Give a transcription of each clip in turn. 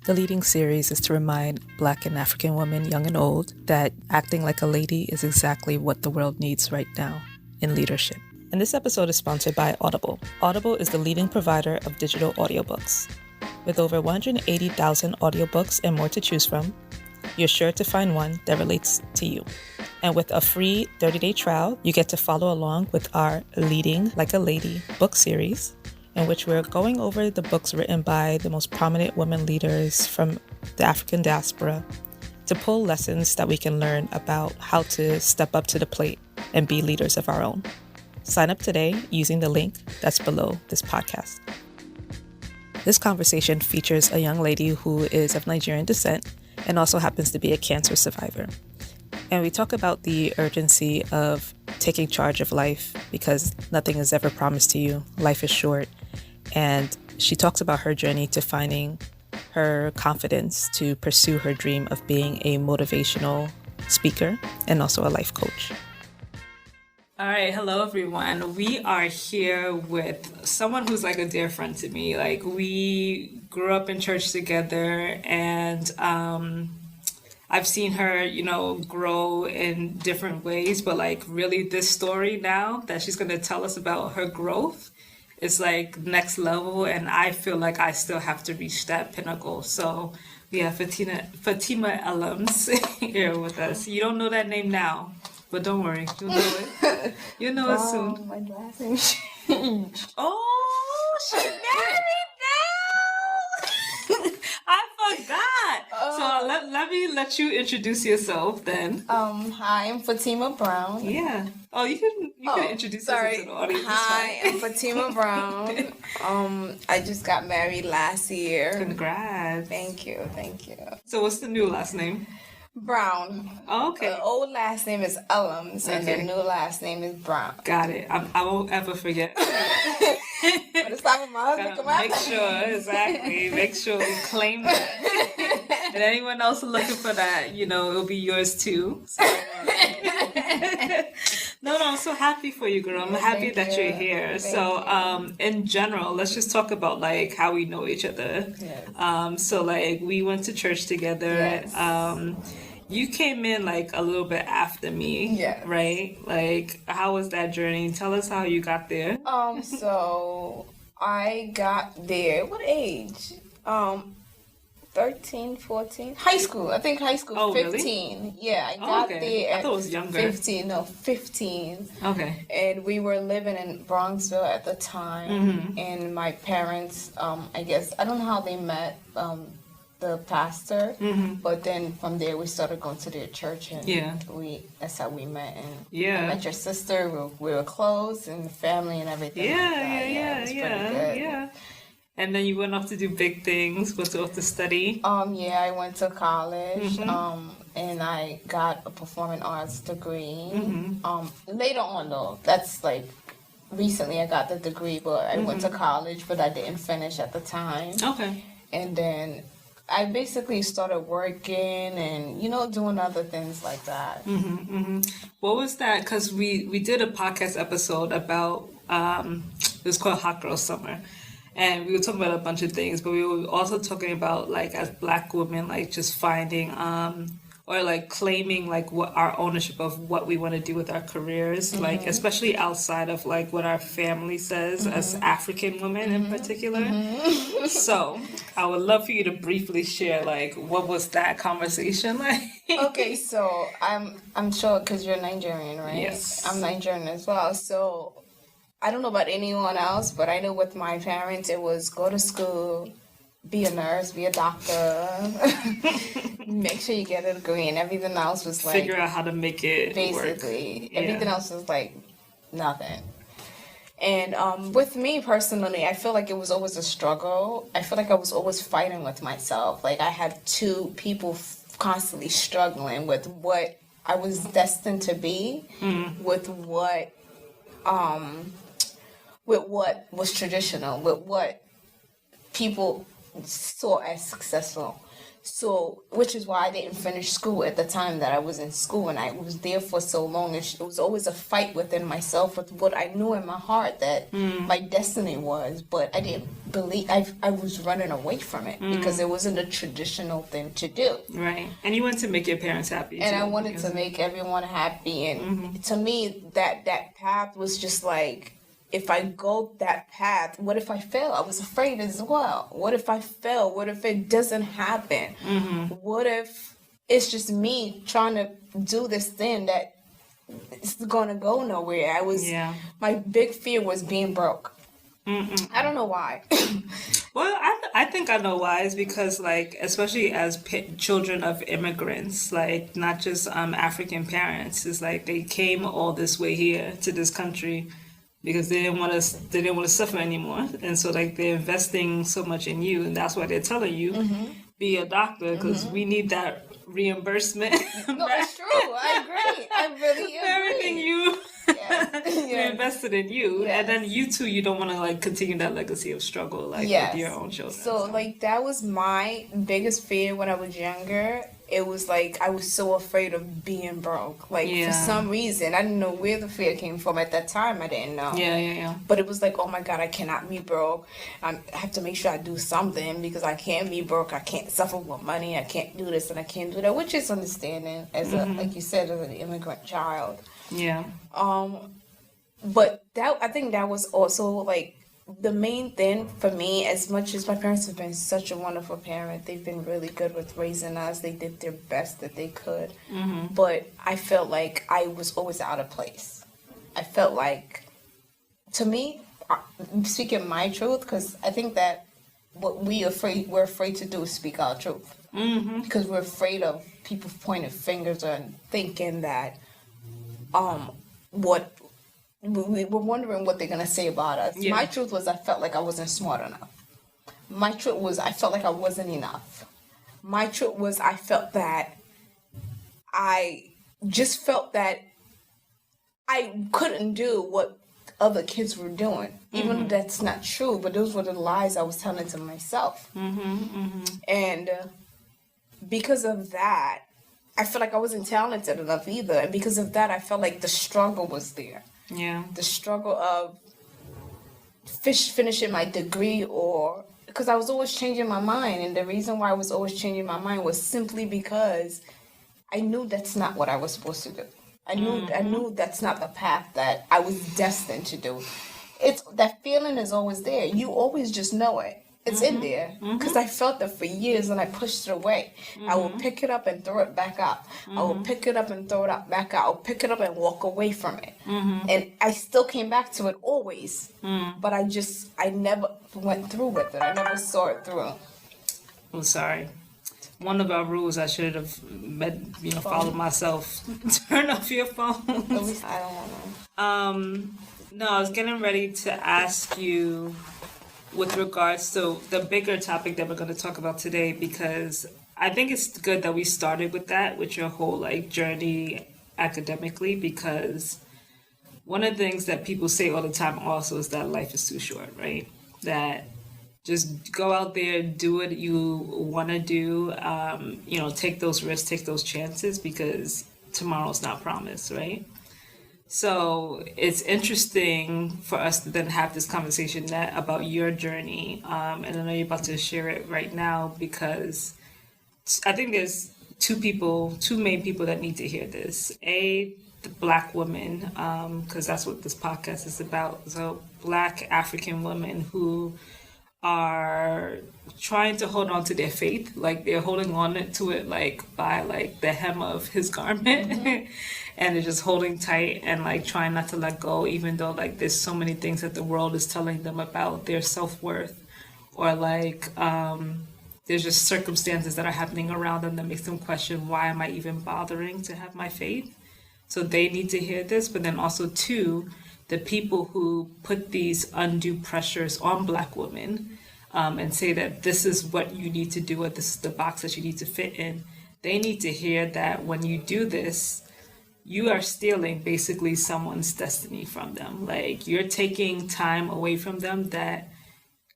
The leading series is to remind Black and African women, young and old, that acting like a lady is exactly what the world needs right now in leadership. And this episode is sponsored by Audible. Audible is the leading provider of digital audiobooks. With over 180,000 audiobooks and more to choose from, you're sure to find one that relates to you. And with a free 30-day trial, you get to follow along with our Leading Like a Lady book series, in which we're going over the books written by the most prominent women leaders from the African diaspora to pull lessons that we can learn about how to step up to the plate and be leaders of our own. Sign up today using the link that's below this podcast. This conversation features a young lady who is of Nigerian descent and also happens to be a cancer survivor. And we talk about the urgency of taking charge of life because nothing is ever promised to you. Life is short. And she talks about her journey to finding her confidence to pursue her dream of being a motivational speaker and also a life coach. All right. Hello, everyone. We are here with someone who's like a dear friend to me. Like, we grew up in church together, and I've seen her, grow in different ways. But like, really, this story now that she's going to tell us about her growth is like next level. And I feel like I still have to reach that pinnacle. So we have Fatima alums here with us. You don't know that name now, but don't worry. You'll know it. You'll know it soon. My last name changed. Oh, she married now! I forgot. So let me let you introduce yourself then. Hi, I'm Fatima Brown. Yeah. Oh, you can introduce yourself to the audience. Hi, I'm Fatima Brown. I just got married last year. Congrats. Thank you. So what's the new last name? Brown. Oh, okay. The old last name is Ellums, and the new last name is Brown. Got it. I won't ever forget. But it's time for my husband come out. Make sure, exactly. Make sure we claim that. And anyone else looking for that, it'll be yours too. So, No, I'm so happy for you, girl. I'm happy that you're here. In general, let's just talk about like how we know each other. Yes. So like we went to church together. Yes. You came in like a little bit after me, yes. Right? Like, how was that journey? Tell us how you got there. So I got there. What age? 13, 14. High school. I think high school. Oh, 15. Really? Yeah, I got there at I thought it was younger. 15. No, 15. Okay. And we were living in Bronxville at the time. Mm-hmm. And my parents, I don't know how they met, the pastor, mm-hmm. But then from there we started going to their church, and that's how we met. And I met your sister. We were close, and family and everything. It was pretty good. Yeah. And then you went off to do big things. Went off to study. I went to college. Mm-hmm. And I got a performing arts degree. Mm-hmm. Later on though, that's like recently I got the degree, but I went to college, but I didn't finish at the time. Okay. And then I basically started working and, doing other things like that. Mm-hmm, mm-hmm. What was that? Because we did a podcast episode about, it was called Hot Girl Summer. And we were talking about a bunch of things, but we were also talking about, like, as Black women, like, just finding, or, like, claiming, like, what our ownership of what we want to do with our careers, mm-hmm. like, especially outside of, like, what our family says, mm-hmm. as African women in particular. Mm-hmm. So I would love for you to briefly share, like, what was that conversation like? Okay, so I'm sure, because you're Nigerian, right? Yes. I'm Nigerian as well, so I don't know about anyone else, but I know with my parents, it was go to school, be a nurse, be a doctor, make sure you get a degree, and everything else was like... Figure out how to make it basically, work. Everything else was like nothing. And with me personally, I feel like it was always a struggle. I feel like I was always fighting with myself. Like I had two people constantly struggling with what I was destined to be, with what was traditional, with what people saw as successful. So, which is why I didn't finish school at the time that I was in school, and I was there for so long. It was always a fight within myself with what I knew in my heart that my destiny was, but I didn't believe. I was running away from it because it wasn't a traditional thing to do. Right, and you wanted to make your parents happy. And too, I wanted to make everyone happy, and to me, that path was just like, if I go that path, what if I fail? I was afraid as well. What if I fail? What if it doesn't happen? What if it's just me trying to do this thing that is going to go nowhere? My big fear was being broke. I don't know why. Well, I think I know why. It's because, like, especially as children of immigrants, like, not just African parents, it's like they came all this way here to this country because they didn't want to suffer anymore, and so like they're investing so much in you, and that's why they're telling you be a doctor because we need that reimbursement. No, it's true. I agree. I really agree. Everything you Yes. invested in you, and then you too. You don't want to like continue that legacy of struggle with your own children. So like that was my biggest fear when I was younger. It was like I was so afraid of being broke. Like for some reason, I didn't know where the fear came from at that time. I didn't know. Yeah. But it was like, oh my God, I cannot be broke. I have to make sure I do something because I can't be broke. I can't suffer with money. I can't do this and I can't do that, which is understanding as a, like you said, as an immigrant child. Yeah. But that, I think that was also like the main thing for me. As much as my parents have been such a wonderful parent, they've been really good with raising us. They did their best that they could. But I felt like I was always out of place. I felt like, to me, speaking my truth, because I think that what we're afraid to do is speak our truth. Because we're afraid of people pointing fingers and thinking that we're wondering what they're going to say about us. Yeah. My truth was I felt like I wasn't smart enough. My truth was I felt like I wasn't enough. My truth was I felt that I just felt that I couldn't do what other kids were doing. Even though that's not true, but those were the lies I was telling to myself. And because of that, I felt like I wasn't talented enough either. And because of that, I felt like the struggle was there. Yeah. The struggle of finishing my degree, or because I was always changing my mind. And the reason why I was always changing my mind was simply because I knew that's not what I was supposed to do. I knew that's not the path that I was destined to do. It's that feeling is always there. You always just know it. It's in there because I felt it for years and I pushed it away. I will pick it up and throw it back out. I will pick it up and throw it back out. I'll pick it up and walk away from it. And I still came back to it always. But I never went through with it. I never saw it through. I'm sorry. One of our rules I should have followed myself. Turn off your phone. At least I don't know. No, I was getting ready to ask you with regards to the bigger topic that we're going to talk about today, because I think it's good that we started with that, with your whole like journey academically, because one of the things that people say all the time also is that life is too short, right? That just go out there, do what you want to do, take those risks, take those chances, because tomorrow's not promised, right? So it's interesting for us to then have this conversation about your journey. And I know you're about to share it right now, because I think there's two main people that need to hear this. The Black women, because that's what this podcast is about. So Black African women who are trying to hold on to their faith, like they're holding on to it like by like the hem of his garment. And they're just holding tight and like trying not to let go, even though like there's so many things that the world is telling them about their self-worth, or like there's just circumstances that are happening around them that makes them question, why am I even bothering to have my faith? So they need to hear this. But then also too, the people who put these undue pressures on Black women and say that this is what you need to do, or this is the box that you need to fit in, they need to hear that when you do this, you are stealing basically someone's destiny from them. Like you're taking time away from them that,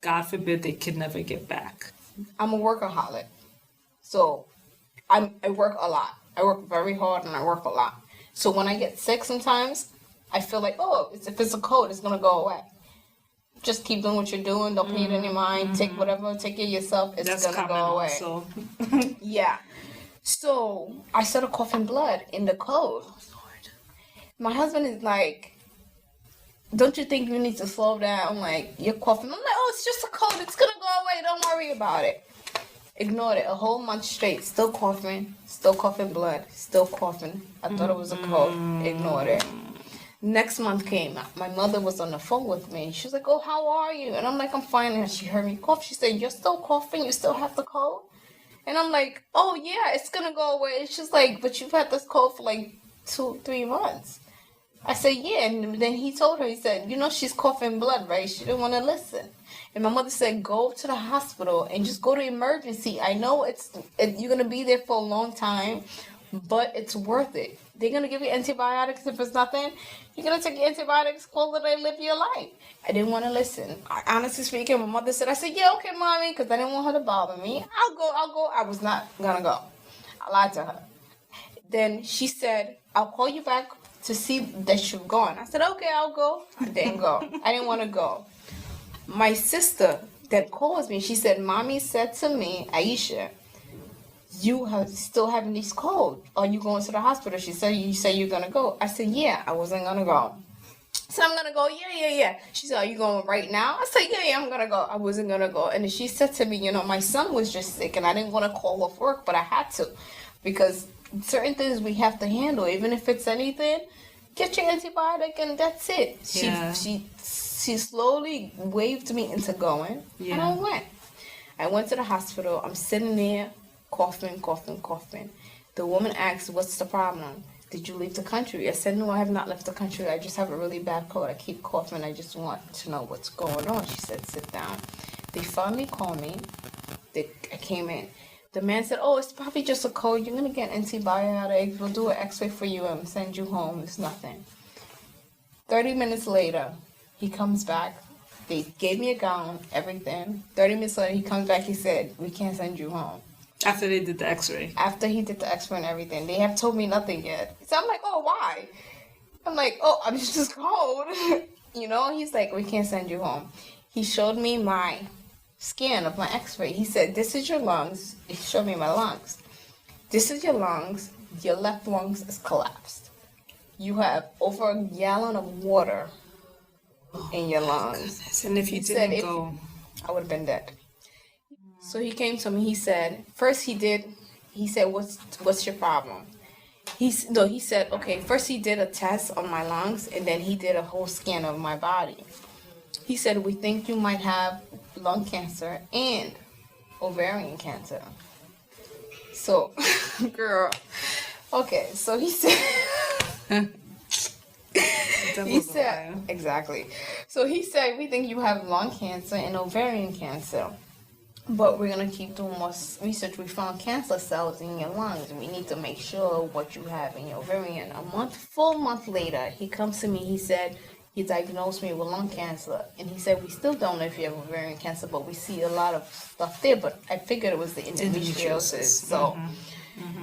God forbid, they can never get back. I'm a workaholic. So I work a lot. I work very hard and I work a lot. So when I get sick sometimes, I feel like, oh, if it's a cold, it's going to go away. Just keep doing what you're doing. Don't pay it any mind. Take care of yourself. It's going to go away. Also. Yeah. So I started coughing blood in the cold. My husband is like, don't you think you need to slow down? I'm like, you're coughing. I'm like, oh, it's just a cold. It's going to go away. Don't worry about it. Ignored it a whole month straight. Still coughing blood. Still coughing. I thought it was a cold. Ignored it. Next month came. My mother was on the phone with me. She was like, oh, how are you? And I'm like, I'm fine. And she heard me cough. She said, you're still coughing? You still have the cold? And I'm like, oh, yeah, it's going to go away. She's like, but you've had this cold for like 2-3 months. I said, yeah. And then he told her, he said, you know, she's coughing blood, right? She didn't want to listen. And my mother said, go to the hospital and just go to emergency. I know you're going to be there for a long time, but it's worth it. They're going to give you antibiotics if it's nothing. You're going to take your antibiotics, call it and live your life. I didn't want to listen. Honestly speaking, my mother said, I said, yeah, okay, mommy, because I didn't want her to bother me. I'll go. I was not going to go. I lied to her. Then she said, I'll call you back to see that you've gone. I said, okay, I'll go. I didn't go. I didn't want to go. My sister that calls me, she said, mommy said to me, Aisha, you still having these cold. Are you going to the hospital? She said, you say you're going to go. I said, yeah, I wasn't going to go. I said, I'm going to go. Yeah. She said, are you going right now? I said, yeah, I'm going to go. I wasn't going to go. And then she said to me, you know, my son was just sick and I didn't want to call off work, but I had to because certain things we have to handle, even if it's anything, get your antibiotic and that's it. Yeah. She slowly waved me into going, and I went. I went to the hospital. I'm sitting there, coughing. The woman asked, what's the problem? Did you leave the country? I said, no, I have not left the country. I just have a really bad cold. I keep coughing. I just want to know what's going on. She said, sit down. They finally called me. I came in. The man said, oh, it's probably just a cold. You're going to get antibiotics. We'll do an x-ray for you and send you home. It's nothing. 30 minutes later, he comes back. They gave me a gown, everything. 30 minutes later, he comes back. He said, we can't send you home. After they did the x-ray? After he did the x-ray and everything. They have told me nothing yet. So I'm like, oh, why? I'm like, oh, I'm just cold. You know, he's like, we can't send you home. He showed me my scan of my x-ray. He said, this is your lungs. He showed me my lungs. This is your lungs. Your left lungs is collapsed. You have over a gallon of water in your lungs. Goodness. And if you didn't go, I would have been dead. So he came to me. He said, first he said, what's your problem? He said, okay, first he did a test on my lungs and then he did a whole scan of my body. He said, we think you might have lung cancer and ovarian cancer. So, girl, okay, so he said, exactly. So he said, we think you have lung cancer and ovarian cancer. But we're going to keep doing more research. We found cancer cells in your lungs. We need to make sure what you have in your ovarian. Full month later, he comes to me. He said, he diagnosed me with lung cancer. And he said, we still don't know if you have ovarian cancer, but we see a lot of stuff there. But I figured it was the endometriosis. So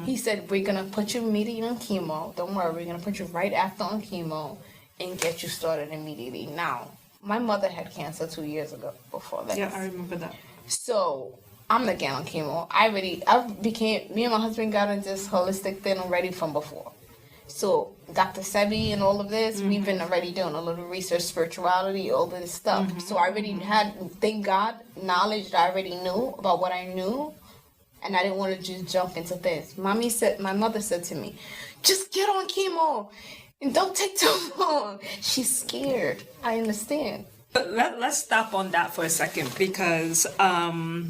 he said, we're going to put you immediately on chemo. Don't worry, we're going to put you right after on chemo and get you started immediately. Now, my mother had cancer 2 years ago before that. Yeah, I remember that. So I'm not getting on chemo. Me and my husband got into this holistic thing already from before. So Dr. Sebi and all of this, we've been already doing a little research, spirituality, all this stuff. So I already had, thank God, knowledge that I already knew about what I knew. And I didn't want to just jump into this. My mother said to me, just get on chemo and don't take too long. She's scared. I understand. Let's stop on that for a second because I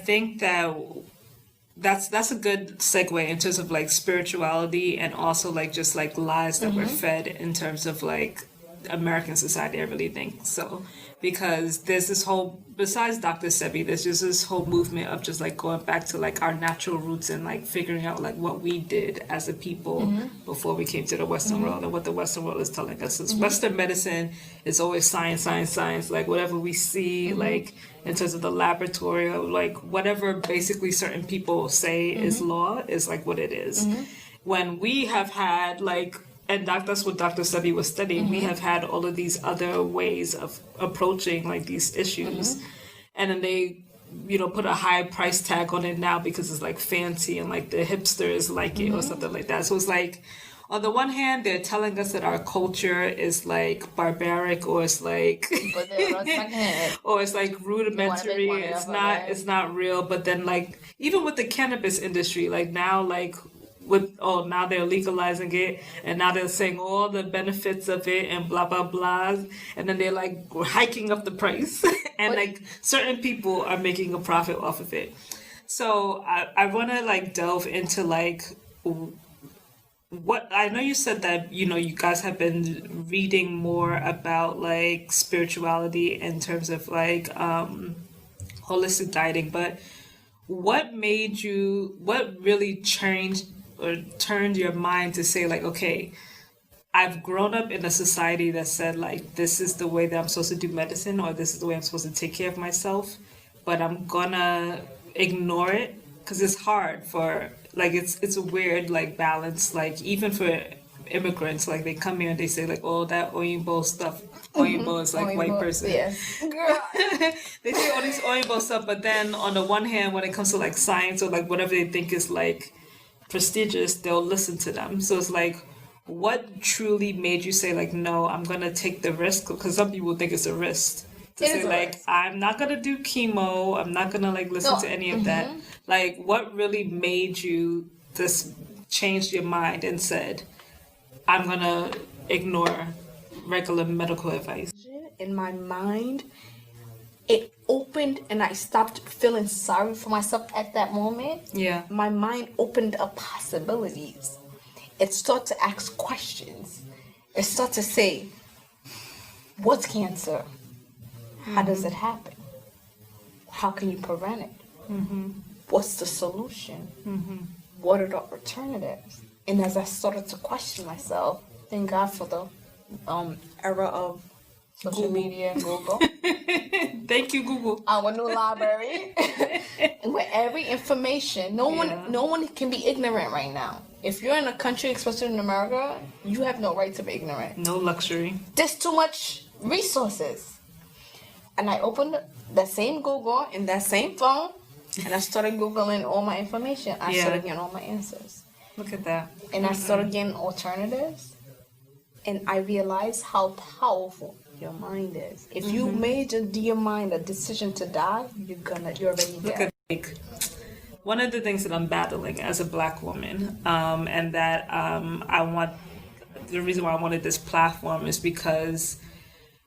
think that's a good segue in terms of like spirituality and also like just like lies that we're fed in terms of like American society, I really think so, because there's this whole, besides Dr. Sebi, there's just this whole movement of just like going back to like our natural roots and like figuring out like what we did as a people before we came to the Western world, and what the Western world is telling us. Is Western medicine is always science, science, science, like whatever we see, like in terms of the laboratory, or like whatever basically certain people say is law is like what it is. When we have had like, and that's what Dr. Sebi was studying. We have had all of these other ways of approaching like these issues, and then they, you know, put a high price tag on it now because it's like fancy and like the hipsters like it or something like that. So it's like, on the one hand, they're telling us that our culture is like barbaric, or it's like, or it's like rudimentary. It's not real. But then like, even with the cannabis industry, like now, like, now they're legalizing it, and now they're saying all the benefits of it and blah blah blah, and then they're like hiking up the price and like certain people are making a profit off of it. So I want to like delve into like what, I know you said that, you know, you guys have been reading more about like spirituality in terms of like holistic dieting, but what really changed or turned your mind to say like, okay, I've grown up in a society that said like, this is the way that I'm supposed to do medicine, or this is the way I'm supposed to take care of myself, but I'm gonna ignore it because it's hard for like, it's a weird like balance, like even for immigrants, like they come here and they say like, oh, that Oyinbo stuff, Oyinbo is like Oyinbo, white person. Yes. Girl. They say all these Oyinbo stuff, but then on the one hand, when it comes to like science or like whatever they think is like prestigious, they'll listen to them. So it's like, what truly made you say like, no, I'm gonna take the risk? Because some people think it's a risk to say like, I'm not gonna do chemo, I'm not gonna like listen to any of that. Like, what really made you just change your mind and said, I'm gonna ignore regular medical advice? In my mind, it opened, and I stopped feeling sorry for myself at that moment. Yeah. My mind opened up possibilities. It started to ask questions. It started to say, what's cancer? How does it happen? How can you prevent it? What's the solution? What are the alternatives? And as I started to question myself, thank God for the era of social media and Google. Thank you, Google. Our new library. With every information, no one can be ignorant right now. If you're in a country, especially in America, you have no right to be ignorant. No luxury. There's too much resources. And I opened that same Google in that same phone, and I started Googling all my information. I started getting all my answers. Look at that. And I started getting alternatives. And I realized how powerful your mind is. If you made your mind a decision to die, you're already dead. Look at like, one of the things that I'm battling as a Black woman, and that the reason why I wanted this platform is because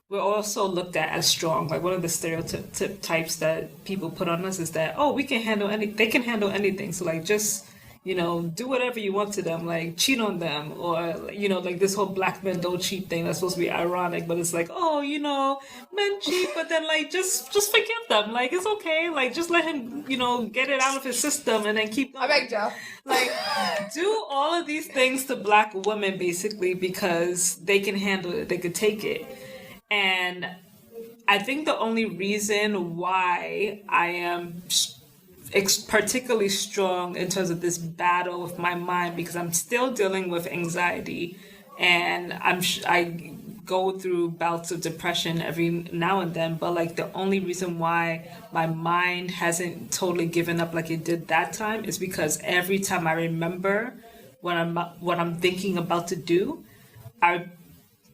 we're also looked at as strong. Like, one of the stereotypes that people put on us is that, oh, they can handle anything. So like, just, you know, do whatever you want to them, like cheat on them, or, you know, like this whole Black men don't cheat thing that's supposed to be ironic, but it's like, oh, you know, men cheat, but then like just forgive them, like it's okay, like just let him, you know, get it out of his system and then keep going. I beg you. Like, do all of these things to Black women basically because they can handle it, they could take it. And I think the only reason why I am particularly strong in terms of this battle with my mind, because I'm still dealing with anxiety, and I go through bouts of depression every now and then, but like the only reason why my mind hasn't totally given up like it did that time is because every time I remember what I'm thinking about to do, I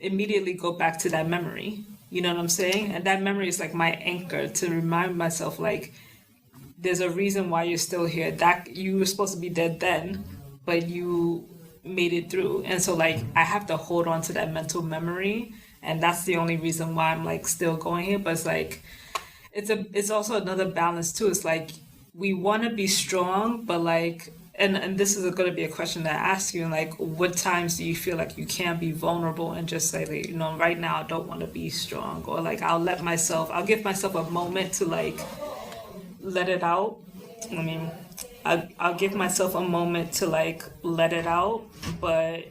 immediately go back to that memory. You know what I'm saying? And that memory is like my anchor to remind myself, like, there's a reason why you're still here. That you were supposed to be dead then, but you made it through. And so like, I have to hold on to that mental memory, and that's the only reason why I'm like still going here. But it's like, it's also another balance too. It's like, we want to be strong, but like, and this is going to be a question that I ask you, like, what times do you feel like you can be vulnerable and just say, like, right now I don't want to be strong, or like I'll give myself a moment to like let it out. I mean, I'll give myself a moment to like let it out, but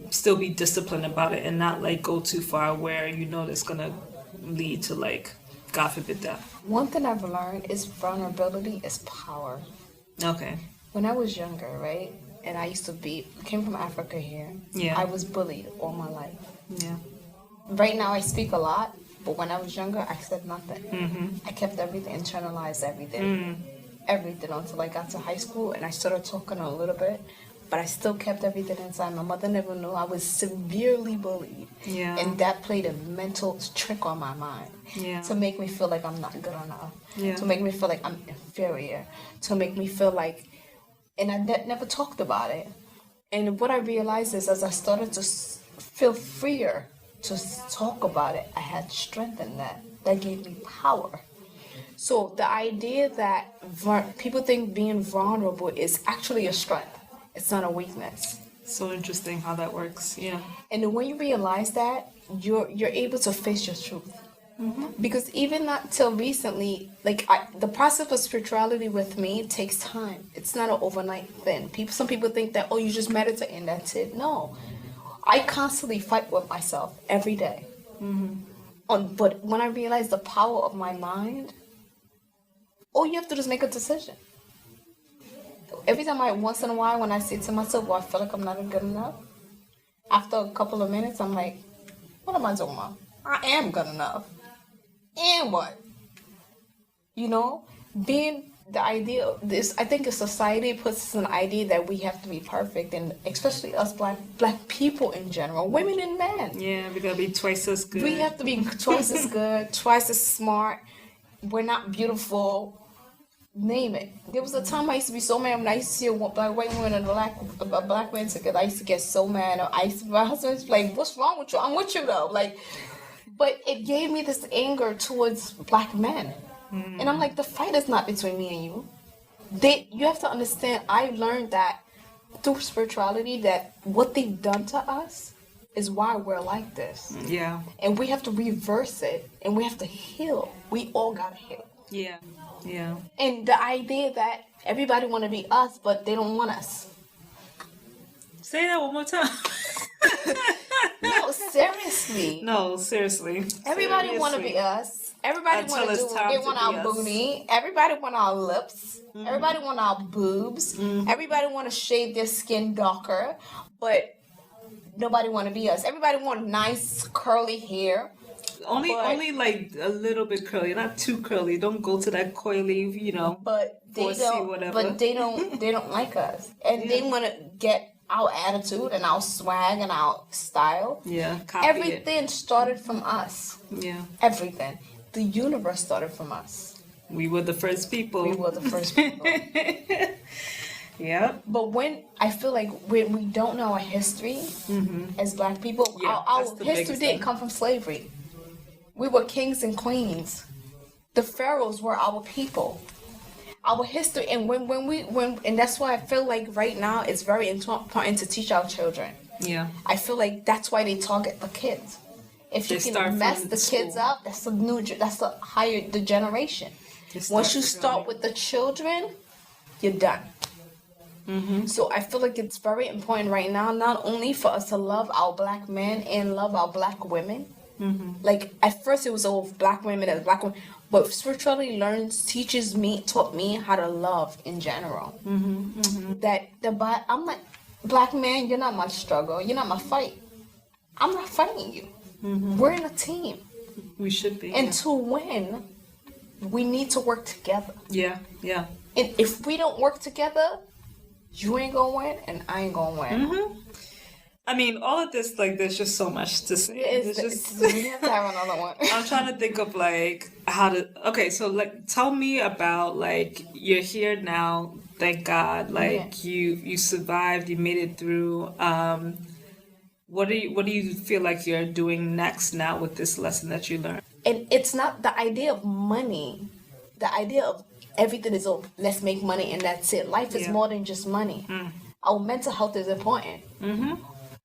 still be disciplined about it and not like go too far where that's gonna lead to like, God forbid, death. One thing I've learned is vulnerability is power. Okay. When I was younger, right, and I came from Africa here. Yeah. I was bullied all my life. Yeah. Right now I speak a lot, but when I was younger, I said nothing. Mm-hmm. I kept everything, internalized everything. Everything until I got to high school and I started talking a little bit, but I still kept everything inside. My mother never knew. I was severely bullied. Yeah. And that played a mental trick on my mind. Yeah. To make me feel like I'm not good enough. Yeah. To make me feel like I'm inferior. To make me feel like, and I never talked about it. And what I realized is as I started to feel freer to talk about it, I had strength in that. That gave me power. So the idea that people think being vulnerable is actually a strength. It's not a weakness. So interesting how that works. Yeah. And then when you realize that, you're able to face your truth. Mm-hmm. Because even not till recently, the process of spirituality with me takes time. It's not an overnight thing. Some people think that, you just meditate and that's it. No. I constantly fight with myself every day. Mm-hmm. But when I realize the power of my mind, all you have to do is make a decision. Every time once in a while, when I say to myself, I feel like I'm not good enough, after a couple of minutes, I'm like, what am I doing about? I am good enough. And what? Being the idea of this, I think a society puts us an idea that we have to be perfect, and especially us black people in general, women and men. Yeah, we gotta be twice as good. We have to be twice as good, twice as smart. We're not beautiful. Name it. There was a time I used to be so mad when I used to see a white woman and a black man together. I used to get so mad. My husband's like, "What's wrong with you? I'm with you though." But it gave me this anger towards black men, and I'm like, the fight is not between me and you. You have to understand. I learned that through spirituality that what they've done to us is why we're like this. Yeah. And we have to reverse it, and we have to heal. We all gotta heal. Yeah. Yeah. And the idea that everybody want to be us, but they don't want us. Say that one more time. No, seriously. No, seriously. Everybody want to be us. Everybody want to do. They want our booty. Everybody want our lips. Mm-hmm. Everybody want our boobs. Mm-hmm. Everybody want to shade their skin darker, but nobody want to be us. Everybody want nice curly hair. Only like a little bit curly, not too curly. Don't go to that coily, But they don't. Whatever. But they don't. They don't like us, and they want to get our attitude and our swag and our style. Yeah. Everything started from us. Yeah. Everything. The universe started from us. We were the first people. We were the first people. Yeah. But when we don't know our history as black people, our history didn't come from slavery. We were kings and queens. The pharaohs were our people. Our history, and and that's why I feel like right now it's very important to teach our children. Yeah. I feel like that's why they target the kids. If you can mess the kids up, that's the generation. Once you start with the children, you're done. Mm-hmm. So I feel like it's very important right now, not only for us to love our black men and love our black women. Mm-hmm. Like at first it was all black women and black women, but spirituality taught me how to love in general. Mm-hmm. Mm-hmm. I'm like, black man, you're not my struggle, you're not my fight. I'm not fighting you. Mm-hmm. We're in a team. We should be. And to win, we need to work together. Yeah, yeah. And if we don't work together, you ain't gonna win, and I ain't gonna win. Mm-hmm. I mean, all of this, there's just so much to say. We have to have another one. I'm trying to think of, how to... Okay, so, tell me about, you're here now, thank God. You survived, you made it through. What do you feel like you're doing next now with this lesson that you learned? And it's not the idea of money. The idea of everything is, oh, let's make money and that's it. Life is more than just money. Our mental health is important.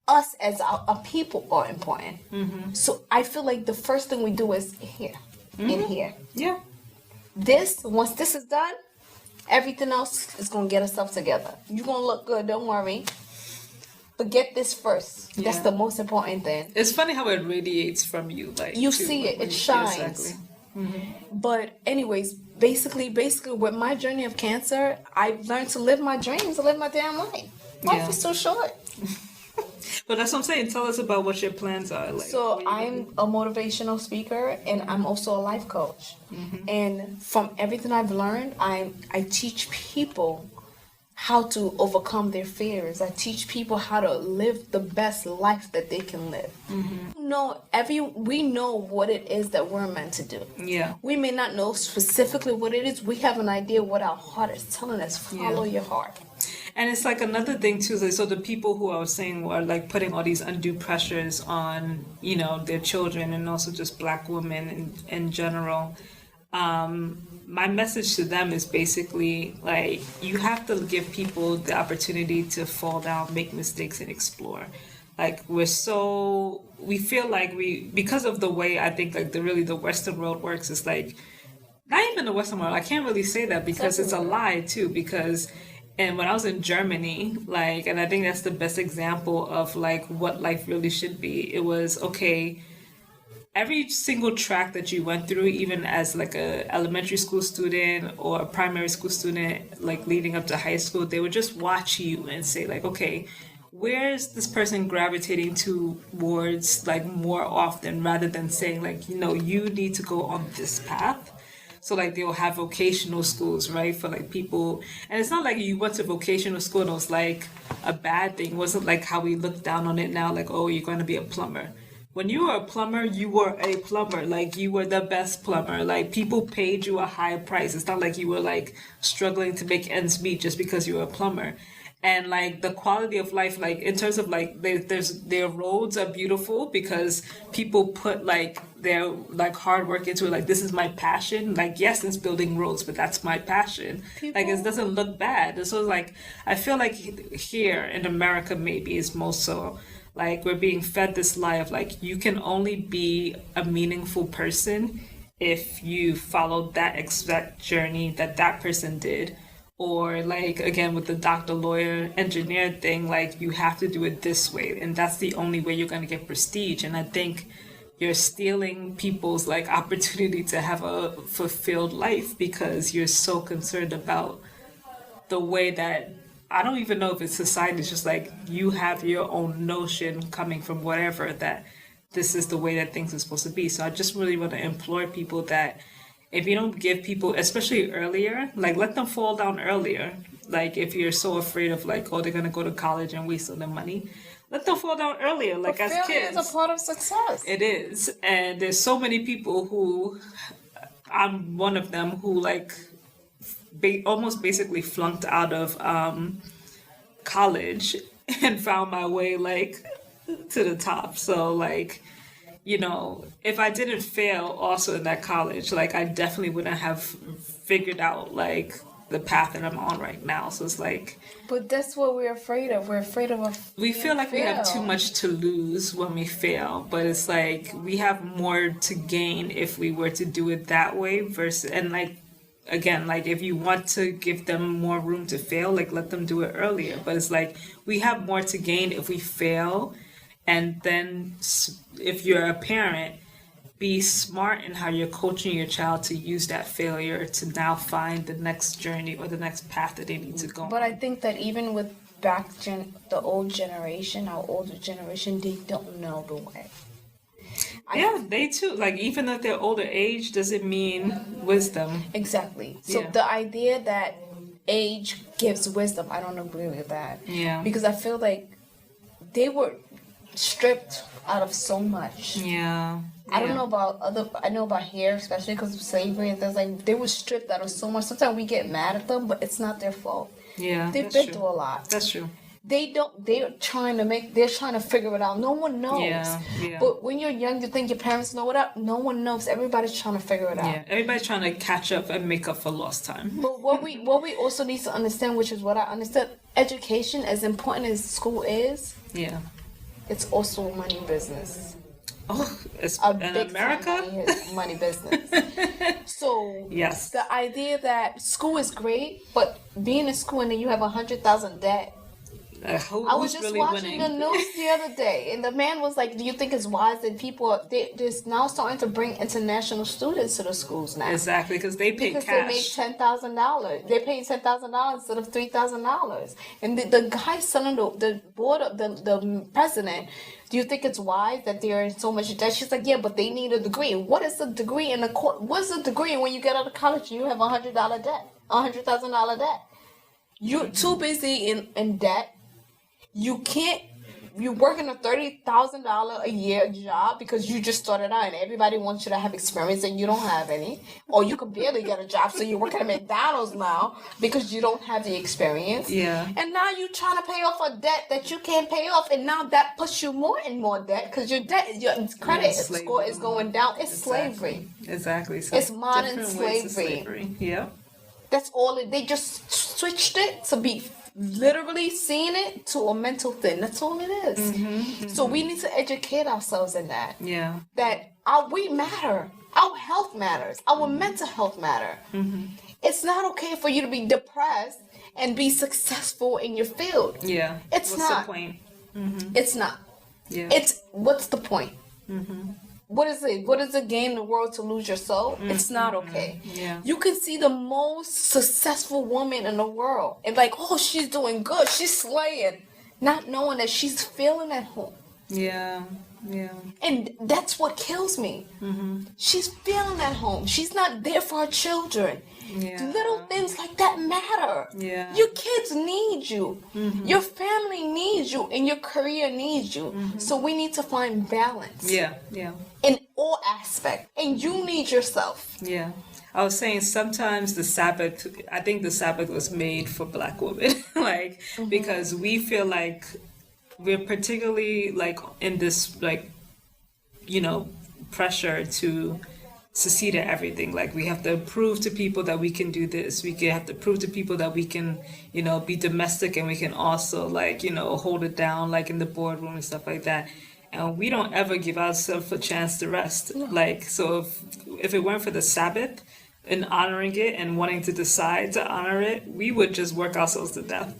Us as our people are important. So I feel like the first thing we do is here, in here. Yeah. Once this is done, everything else is going to get itself together. You're going to look good, don't worry. But get this first. Yeah. That's the most important thing. It's funny how it radiates from you. Like You too, see it, like, it shines. Exactly. But anyways, basically with my journey of cancer, I've learned to live my dreams, to live my damn life. Life is so short. But that's what I'm saying. Tell us about what your plans are. Like, So I'm a motivational speaker, and I'm also a life coach. And from everything I've learned, I teach people how to overcome their fears. I teach people how to live the best life that they can live. We know what it is that we're meant to do. Yeah. We may not know specifically what it is. We have an idea what our heart is telling us. Follow your heart. And it's like another thing too. Like, so the people who I was saying were like putting all these undue pressures on, their children and also just Black women in general. My message to them is basically like, you have to give people the opportunity to fall down, make mistakes, and explore. Like we feel like because of the way I think like the Western world works, is like, not even the Western world. I can't really say that because it's a lie too, and when I was in Germany, like, and I think that's the best example of like what life really should be. It was, okay, every single track that you went through, even as like a elementary school student or a primary school student, like leading up to high school, they would just watch you and say like, okay, where's this person gravitating towards like more often, rather than saying like, you need to go on this path. So like they'll have vocational schools, right, for like people, and it's not like you went to vocational school and it was like a bad thing. It wasn't like how we look down on it now, like, oh, you're going to be a plumber. When you were a plumber, you were a plumber. Like, you were the best plumber. Like, people paid you a high price. It's not like you were like struggling to make ends meet just because you were a plumber. And like the quality of life, like in terms of like their roads are beautiful because people put like their like hard work into it. Like, this is my passion. Like, yes, it's building roads, but that's my passion. Like, it doesn't look bad. And so like, I feel like here in America, maybe is most so like we're being fed this lie of like, you can only be a meaningful person if you followed that exact journey that person did. Or like, again, with the doctor, lawyer, engineer thing, like you have to do it this way. And that's the only way you're going to get prestige. And I think you're stealing people's like opportunity to have a fulfilled life because you're so concerned about the way that, I don't even know if it's society. It's just like you have your own notion coming from whatever that this is the way that things are supposed to be. So I just really want to implore people that if you don't give people, especially earlier, like let them fall down earlier. Like if you're so afraid of like, oh, they're going to go to college and waste all their money, let them fall down earlier, like as kids. Failure is a part of success. It is. And there's so many people who, I'm one of them, who like almost basically flunked out of college and found my way like to the top. So like, if I didn't fail also in that college, like I definitely wouldn't have figured out like the path that I'm on right now. So it's like, but that's what we're afraid of. We're afraid of we feel like we have too much to lose when we fail, but it's like we have more to gain if we were to do it that way versus, and like, again, like if you want to give them more room to fail, like let them do it earlier. But it's like we have more to gain if we fail. And then if you're a parent, be smart in how you're coaching your child to use that failure to now find the next journey or the next path that they need to go on. But I think that even with the old generation, our older generation, they don't know the way. Yeah, they too. Like, even at their older age doesn't mean wisdom. Exactly. So the idea that age gives wisdom, I don't agree with that. Yeah. Because I feel like they were stripped out of so much. Yeah. I don't know about I know about here, especially because of slavery and things like, they were stripped out of so much. Sometimes we get mad at them, but it's not their fault. Yeah. They've been through a lot. That's true. they're trying to figure it out. No one knows. Yeah. But when you're young, you think your parents know it up. No one knows. Everybody's trying to figure it out. Yeah, everybody's trying to catch up and make up for lost time. But what we also need to understand, which is what I understood, education, as important as school is, Yeah. it's also a money business. Oh, it's A in big America? money business. So Yes. the idea that school is great, but being in school and then you have 100,000 debt. I was just really watching the news the other day, and the man was like, "Do you think it's wise that they're now starting to bring international students to the schools now?" Exactly, because they pay Because cash. they make $10,000. They're paying $10,000 instead of $3,000. And the guy selling the board of the president, do you think it's wise that they're in so much debt? She's like, yeah, but they need a degree. What is the degree in the court? What's the degree when you get out of college? You have $100 debt, $100,000 debt. You're too busy in debt. You're working a $30,000 a year job because you just started out and everybody wants you to have experience and you don't have any. Or you can barely get a job, so you're working at McDonald's now because you don't have the experience. Yeah. And now you're trying to pay off a debt that you can't pay off, and now that puts you more and more debt because your credit score is going down. It's slavery. Exactly. So It's modern different ways of slavery. Yeah. That's all they just switched it to be literally seeing it to a mental thing. That's all it is. So we need to educate ourselves in that. Yeah. That we matter. Our health matters. Our mental health matter. It's not okay for you to be depressed and be successful in your field. Yeah. It's What's not. the point? It's not. Yeah. What's the point? What is it? What is it gain the world to lose your soul? It's not okay. Yeah. You can see the most successful woman in the world and like, oh, she's doing good. She's slaying. Not knowing that she's feeling at home. Yeah. Yeah. And that's what kills me. She's feeling at home. She's not there for her children. Yeah. Little things like that matter. Yeah. Your kids need you. Your family needs you. And your career needs you. So we need to find balance. Yeah. Yeah. In all aspects. And you need yourself. Yeah. I was saying sometimes I think the Sabbath was made for Black women. Like, because we feel like we're particularly like in this like, pressure to succeed at everything. Like we have to prove to people that we can do this. Have to prove to people that we can, be domestic and we can also like, hold it down like in the boardroom and stuff like that. And we don't ever give ourselves a chance to rest. No. Like, so if it weren't for the Sabbath and honoring it and wanting to decide to honor it, we would just work ourselves to death.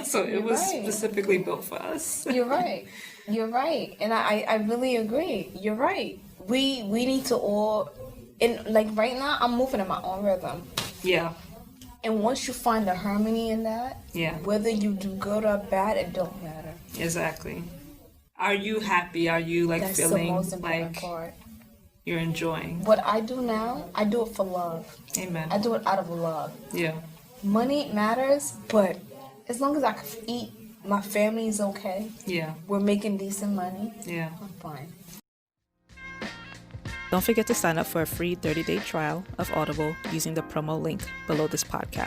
So it was specifically built for us. You're right. You're right. And I really agree. You're right. We need to all, and like right now, I'm moving in my own rhythm. Yeah. And once you find the harmony in that, whether you do good or bad, it don't matter. Exactly. Are you happy? Are you like That's feeling the most important like part. You're enjoying? What I do now, I do it for love. Amen. I do it out of love. Yeah. Money matters, but as long as I can eat, my family is okay. Yeah. We're making decent money. Yeah. I'm fine. Don't forget to sign up for a free 30-day trial of Audible using the promo link below this podcast.